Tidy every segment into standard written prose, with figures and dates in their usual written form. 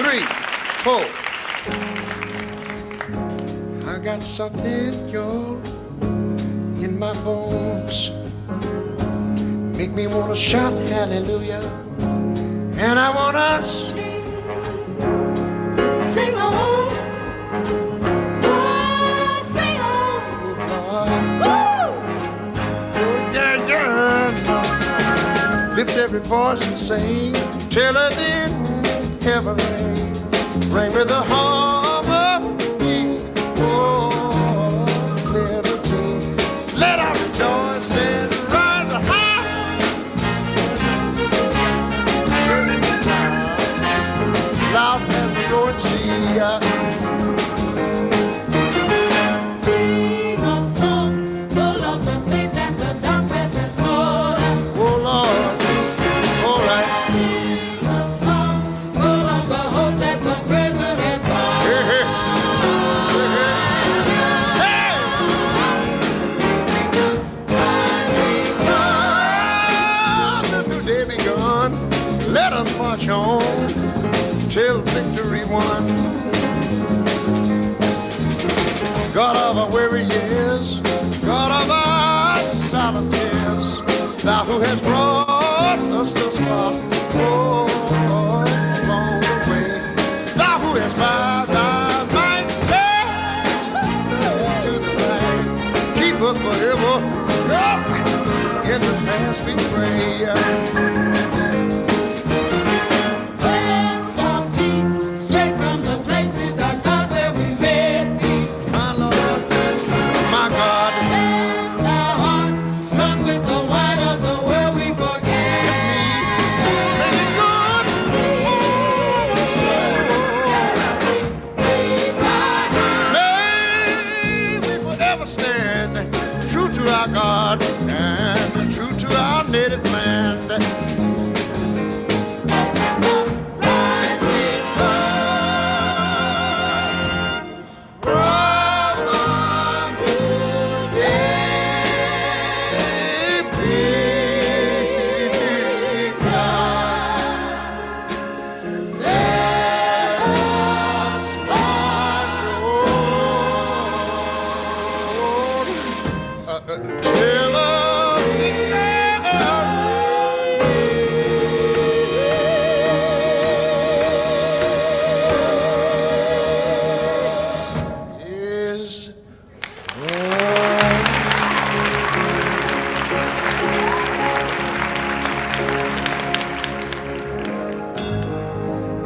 3, 4. I got something, y'all, in my bones. Make me wanna shout hallelujah. And I wanna sing on. Oh, sing on. Oh, oh, yeah, yeah. Lift every voice and sing. Till it in heaven ring with the harmony. Oh, liberty. Let our rejoice and rise high. Loud as the roaring sea. Sing a song full of the faith that the darkness has called us. Oh Lord, all right. Sing a song full of the hope that the present has brought. Hey, hey. Hey. Let the day be gone. Let us march on till victory won. God of our weary years, God of our silent tears, thou who has brought us thus far, oh, along the way, thou who has by thy might led us into the light, keep us forever in the past we pray. Bless our feet straight from the places of God where we met thee. My Lord, my God, Bless our hearts drunk with the wine of the world we forget. make it good. May we forever stand true to our God and true to our native land. Rise this From the day begun, let us march on till is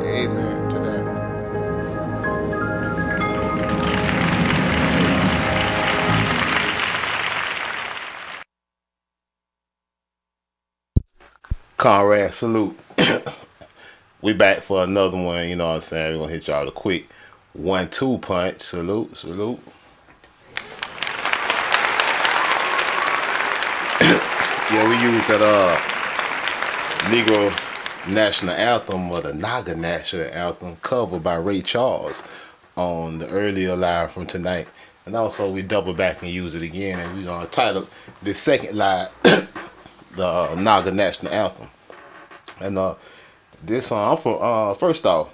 amen to that. Conrad, salute. We back for another one, you know what I'm saying? We're gonna hit y'all with a quick 1-2 punch. Salute, salute. Yeah, we used that Negro National Anthem, or the Naga National Anthem, cover by Ray Charles on the earlier live from tonight. And also we double back and use it again, and we gonna title this second live the Naga National Anthem. And this song, I'm from first off,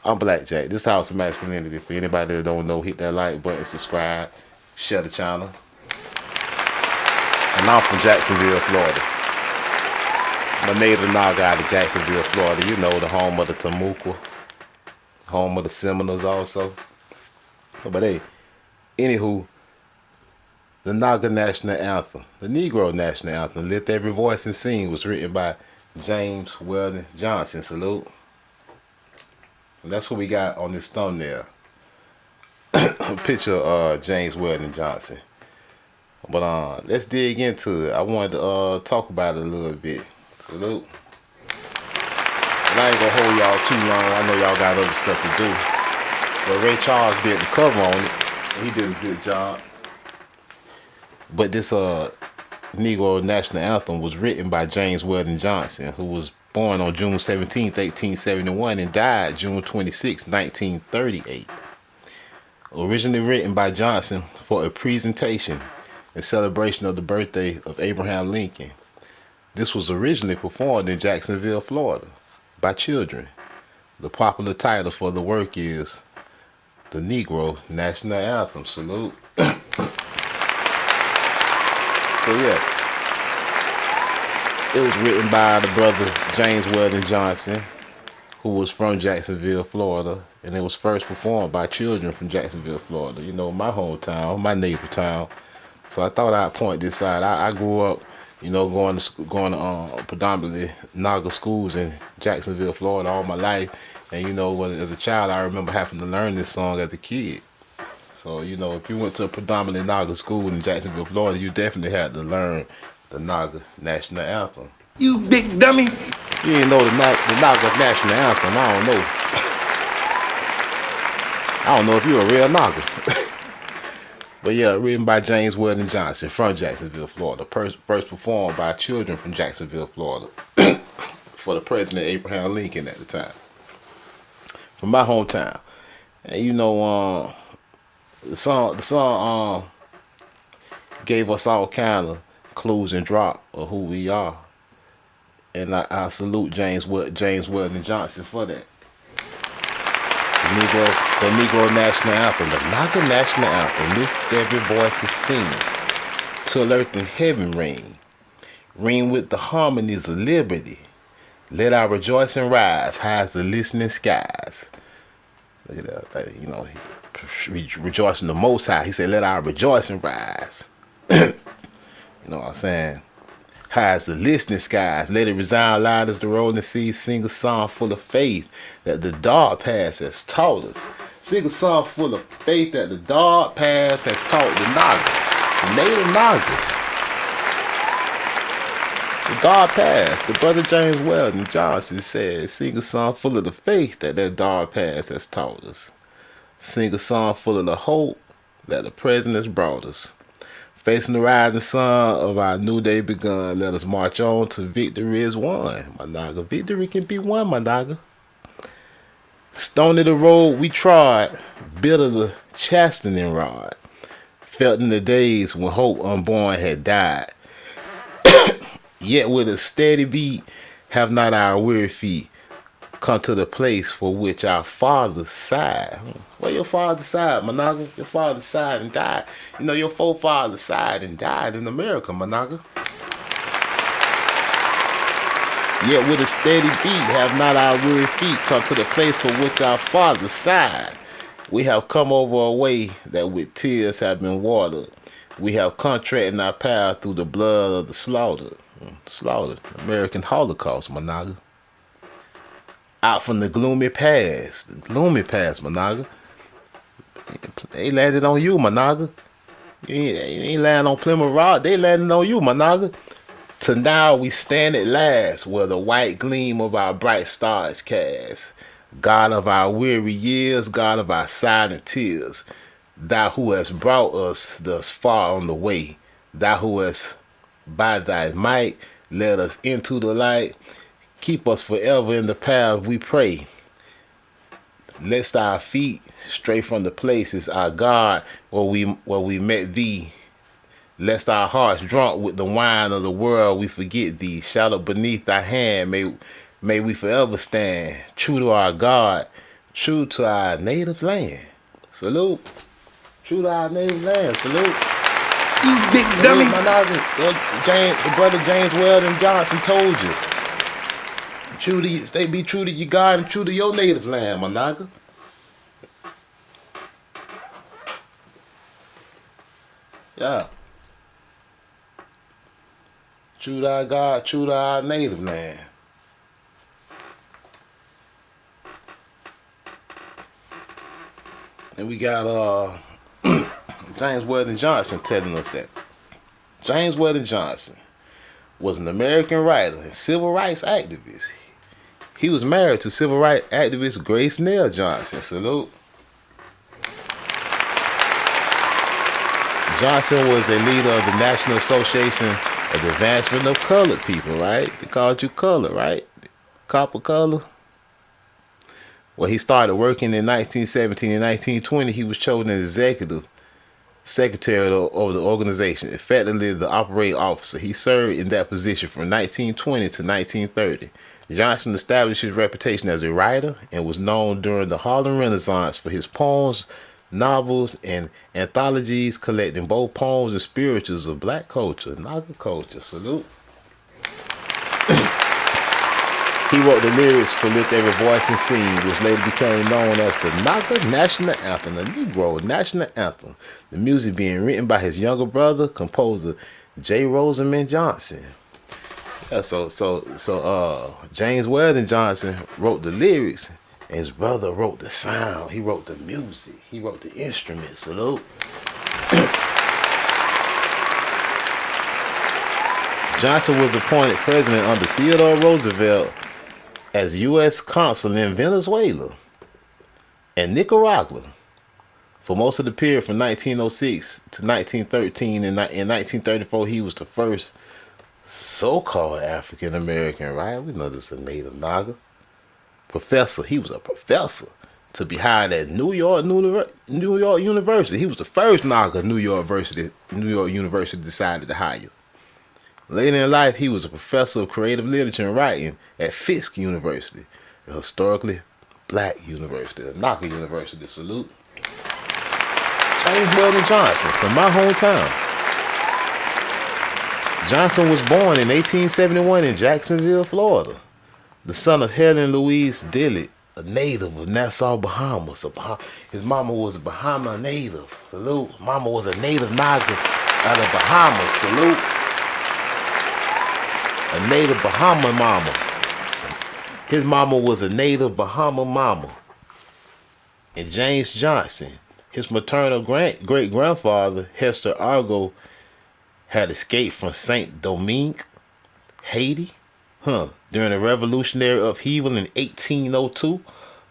I'm Blackjack. This House of Masculinity. For anybody that don't know, hit that like button, subscribe, share the channel. And I'm from Jacksonville, Florida. I'm a native Naga out of Jacksonville, Florida. You know, the home of the Temuco, home of the Seminoles also. But hey, anywho, the Naga National Anthem, the Negro National Anthem, Lift Every Voice and Sing, was written by James Weldon Johnson. Salute. And that's what we got on this thumbnail. A picture of James Weldon Johnson. But let's dig into it. I wanted to talk about it a little bit. Salute. And I ain't gonna hold y'all too long. I know y'all got other stuff to do. But Ray Charles did the cover on it. He did a good job. But this Negro National Anthem was written by James Weldon Johnson, who was born on June 17, 1871 and died June 26, 1938. Originally written by Johnson for a presentation in celebration of the birthday of Abraham Lincoln. This was originally performed in Jacksonville, Florida by children. The popular title for the work is The Negro National Anthem. Salute. So yeah, it was written by the brother James Weldon Johnson, who was from Jacksonville, Florida, and it was first performed by children from Jacksonville, Florida. You know, my hometown, my native town. So I thought I'd point this out. I grew up, you know, going to predominantly Naga schools in Jacksonville, Florida, all my life. And you know, as a child, I remember having to learn this song as a kid. So you know, if you went to a predominantly Naga school in Jacksonville, Florida, you definitely had to learn the Naga National Anthem. You big dummy. You didn't know the Naga National Anthem. I don't know. I don't know if you're a real Naga. But yeah, written by James Weldon Johnson from Jacksonville, Florida. First performed by children from Jacksonville, Florida. For the President Abraham Lincoln at the time. From my hometown. And you know, the song gave us all kind of clues and drop of who we are. And I salute James Weldon Johnson for that. The Negro National Anthem, the Naga National Anthem, lift every voice is seen, till earth and heaven ring. Ring with the harmonies of liberty. Let our rejoicing rise, high as the listening skies. Look at that, you know, rejoicing the Most High. He said, let our rejoicing rise. You know what I'm saying? High as the listening skies, let it resound loud as the rolling seas. Sing a song full of faith that the dark past has taught us. Sing a song full of faith that the dark past has taught the Naga, the native Nagas. The dark past, the brother James Weldon Johnson said, sing a song full of the faith that dark past has taught us. Sing a song full of the hope that the present has brought us. Facing the rising sun of our new day begun, let us march on to victory is won, my Naga. Victory can be won, my Naga. Stony the road we trod, bitter the chastening rod. Felt in the days when hope unborn had died. Yet with a steady beat, have not our weary feet come to the place for which our fathers sighed. Where your father sighed, my Naga? Your father sighed and died. You know, your forefathers sighed and died in America, my Naga. Yet with a steady beat have not our weary feet come to the place for which our fathers sighed. We have come over a way that with tears have been watered. We have contracted our path through the blood of the slaughtered. American Holocaust, my Naga. Out from the gloomy past, my Naga. They landed on you, my Naga. You ain't landing on Plymouth Rock, they landed on you, my Naga. To now we stand at last, where the white gleam of our bright stars cast. God of our weary years, God of our silent tears, thou who hast brought us thus far on the way, thou who hast by thy might led us into the light, keep us forever in the path we pray. Lest our feet stray from the places, our God, where we met thee. Lest our hearts drunk with the wine of the world we forget thee. Shadowed beneath thy hand may we forever stand, true to our God, true to our native land. Salute. True to our native land. Salute. You big dummy. My Naga, the brother James Weldon Johnson told you. Be true to your God and true to your native land, my Naga. Yeah. True to our God, true to our native land. And we got James Weldon Johnson telling us that. James Weldon Johnson was an American writer and civil rights activist. He was married to civil rights activist Grace Nell Johnson. Salute. Johnson was a leader of the National Association of the Advancement of Colored People, right? They called you color, right? Copper color. Well, he started working in 1917 and 1920. He was chosen as executive secretary of the organization, effectively the operating officer. He served in that position from 1920 to 1930. Johnson established his reputation as a writer and was known during the Harlem Renaissance for his poems, novels, and anthologies collecting both poems and spirituals of black culture, Naga culture. Salute. He wrote the lyrics for Lift Every Voice and Sing, which later became known as the Naga National Anthem, the Negro National Anthem. The music being written by his younger brother, composer J. Rosamond Johnson. Yeah, so James Weldon Johnson wrote the lyrics, and his brother wrote the sound. He wrote the music. He wrote the instruments. Salute. Johnson was appointed president under Theodore Roosevelt as U.S. consul in Venezuela and Nicaragua for most of the period from 1906 to 1913. In 1934, he was the first so-called African American, right? We know this is a native Naga professor. He was a professor to be hired at New York University. He was the first Naga New York University decided to hire. Later in life, he was a professor of creative literature and writing at Fisk University, a historically black university, the Naga University. Salute. James Weldon Johnson from my hometown. Johnson was born in 1871 in Jacksonville, Florida, the son of Helen Louise Dillett, a native of Nassau, Bahamas. His mama was a Bahama native. Salute. Mama was a native Naga out of Bahamas. Salute. A native Bahama mama. His mama was a native Bahama mama. And James Johnson, his maternal great-grandfather, Hester Argo, had escaped from Saint Domingue, Haiti, during the revolutionary upheaval in 1802,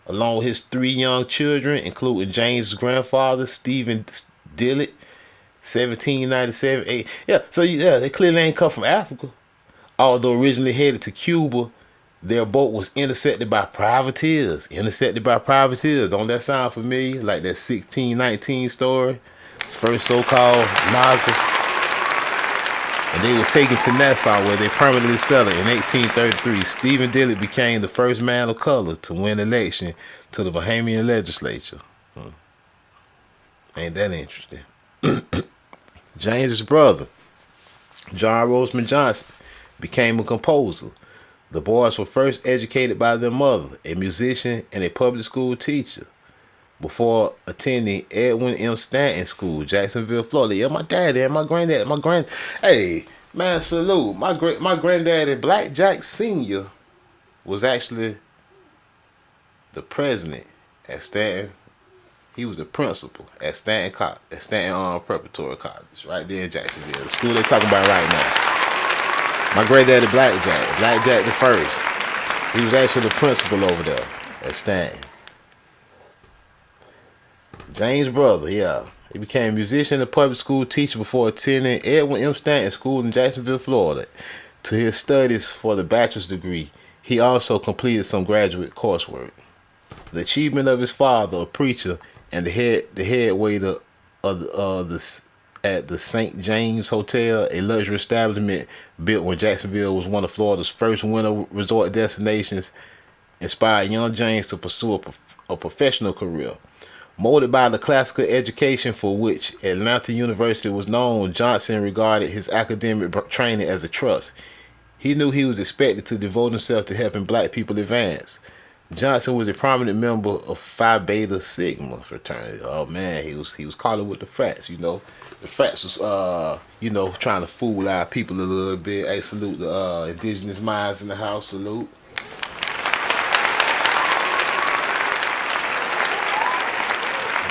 along with his 3 young children, including James' grandfather, Stephen Dillett, 1797. They clearly ain't come from Africa. Although originally headed to Cuba, their boat was intercepted by privateers. Don't that sound familiar? Like that 1619 story? First so-called Nagas. And they were taken to Nassau, where they permanently settled. In 1833, Stephen Dillett became the first man of color to win election to the Bahamian legislature. Ain't that interesting? James's brother, John Rosamond Johnson, became a composer. The boys were first educated by their mother, a musician and a public school teacher, before attending Edwin M. Stanton School, Jacksonville, Florida. Yeah, my daddy and my granddad, hey, man, salute. My granddaddy, Black Jack Sr., was actually the president at Stanton. He was the principal at Stanton Preparatory College, right there in Jacksonville, the school they're talking about right now. My granddaddy, Black Jack the first. He was actually the principal over there at Stanton. James' brother, yeah. He became a musician and a public school teacher before attending Edwin M. Stanton School in Jacksonville, Florida. To his studies for the bachelor's degree, he also completed some graduate coursework. The achievement of his father, a preacher, and the head waiter at the St. James Hotel, a luxury establishment built when Jacksonville was one of Florida's first winter resort destinations, inspired young James to pursue a professional career. Molded by the classical education for which Atlanta University was known, Johnson regarded his academic training as a trust. He knew he was expected to devote himself to helping black people advance. Johnson was a prominent member of Phi Beta Sigma fraternity. Oh man, he was calling with the frats, you know. The frats was trying to fool our people a little bit. Hey, salute the indigenous minds in the house, salute.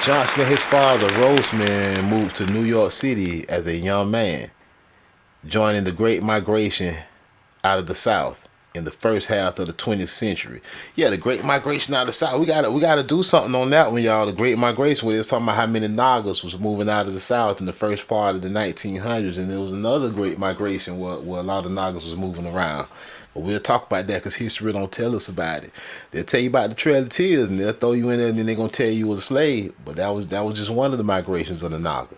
Johnson and his father, Roseman, moved to New York City as a young man, joining the Great Migration out of the South in the first half of the 20th century. Yeah, the Great Migration out of the South. We gotta do something on that one, y'all. The Great Migration, where it's talking about how many Nagas was moving out of the South in the first part of the 1900s, and there was another Great Migration where a lot of Nagas was moving around. But we'll talk about that because history don't tell us about it. They'll tell you about the Trail of Tears and they'll throw you in there and then they're gonna tell you was a slave. But that was just one of the migrations of the Naga.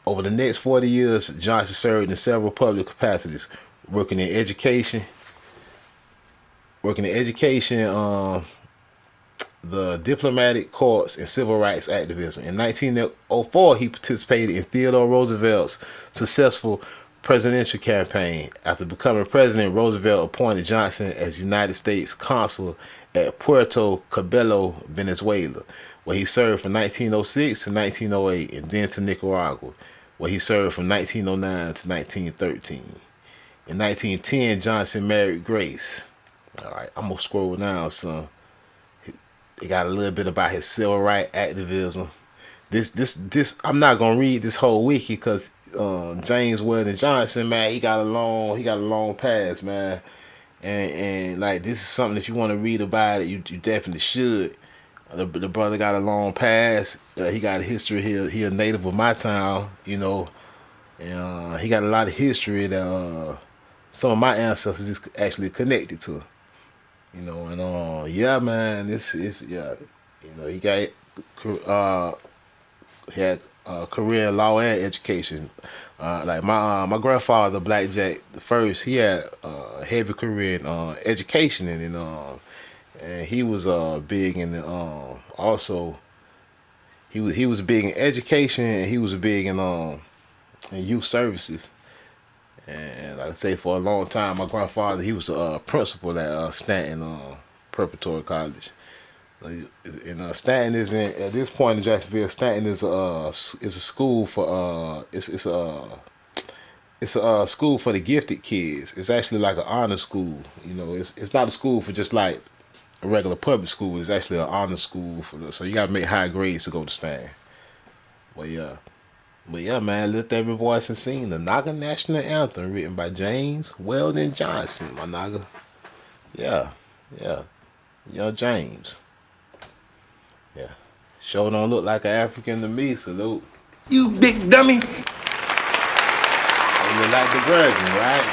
Over the next 40 years, Johnson served in several public capacities, working in education, working in education, the diplomatic courts, and civil rights activism. In 1904, he participated in Theodore Roosevelt's successful presidential campaign. After becoming president, Roosevelt appointed Johnson as United States consul at Puerto Cabello, Venezuela, where he served from 1906 to 1908, and then to Nicaragua, where he served from 1909 to 1913. In 1910, Johnson married Grace. All right, I'm gonna scroll down some. They got a little bit about his civil rights activism. This I'm not gonna read this whole wiki because James Weldon Johnson, man, he got a long past, man, and like this is something if you want to read about it, you definitely should. The brother got a long past. He got a history here. He a native of my town, you know, and he got a lot of history that some of my ancestors is actually connected to. You know, and yeah, man, this is you know, he got he had a career in law and education. Like my grandfather, Blackjack the First, he had a heavy career in education, and he was big in also he was big in education, and he was big in youth services. And like I say, for a long time, my grandfather, he was the principal at Stanton Preparatory College. And Stanton is at this point in Jacksonville. Stanton is a school for it's a school for the gifted kids. It's actually like an honor school. You know, it's not a school for just like a regular public school. It's actually an honor school so you gotta make high grades to go to Stanton. But yeah, man, lift every voice and sing the Naga National Anthem, written by James Weldon Johnson, my Naga. Yeah. Young James. Yeah. Sure don't look like an African to me, salute. You big dummy. And look like the virgin, right?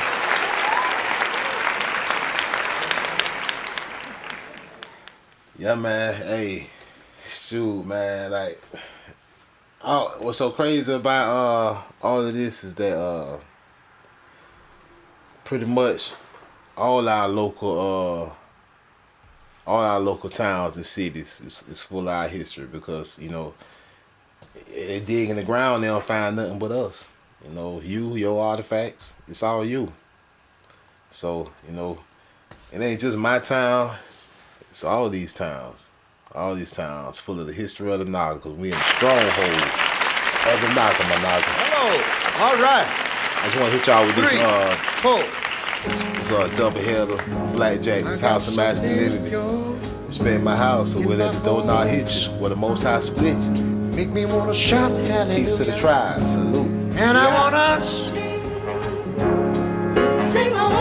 Yeah, man, hey, shoot, man, like, oh, what's so crazy about all of this is that pretty much all our local towns and cities is full of our history because, you know, they dig in the ground, they don't find nothing but us. You know, your artifacts, it's all you. So, you know, it ain't just my town, it's all these towns. All these towns full of the history of the Naga, because we in the stronghold of the Naga, my Naga. Hello. All right. I just want to hit y'all with 3, 4. this double header on Blackjack, this house of masculinity. Spend my house, so we'll let the door not hit you. Where the most high split you. Make me wanna shout hallelujah. Peace to the tribe, salute. And I wanna Sing on.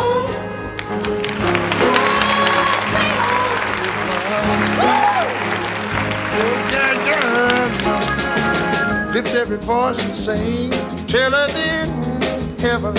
lift every voice and sing till it in heaven.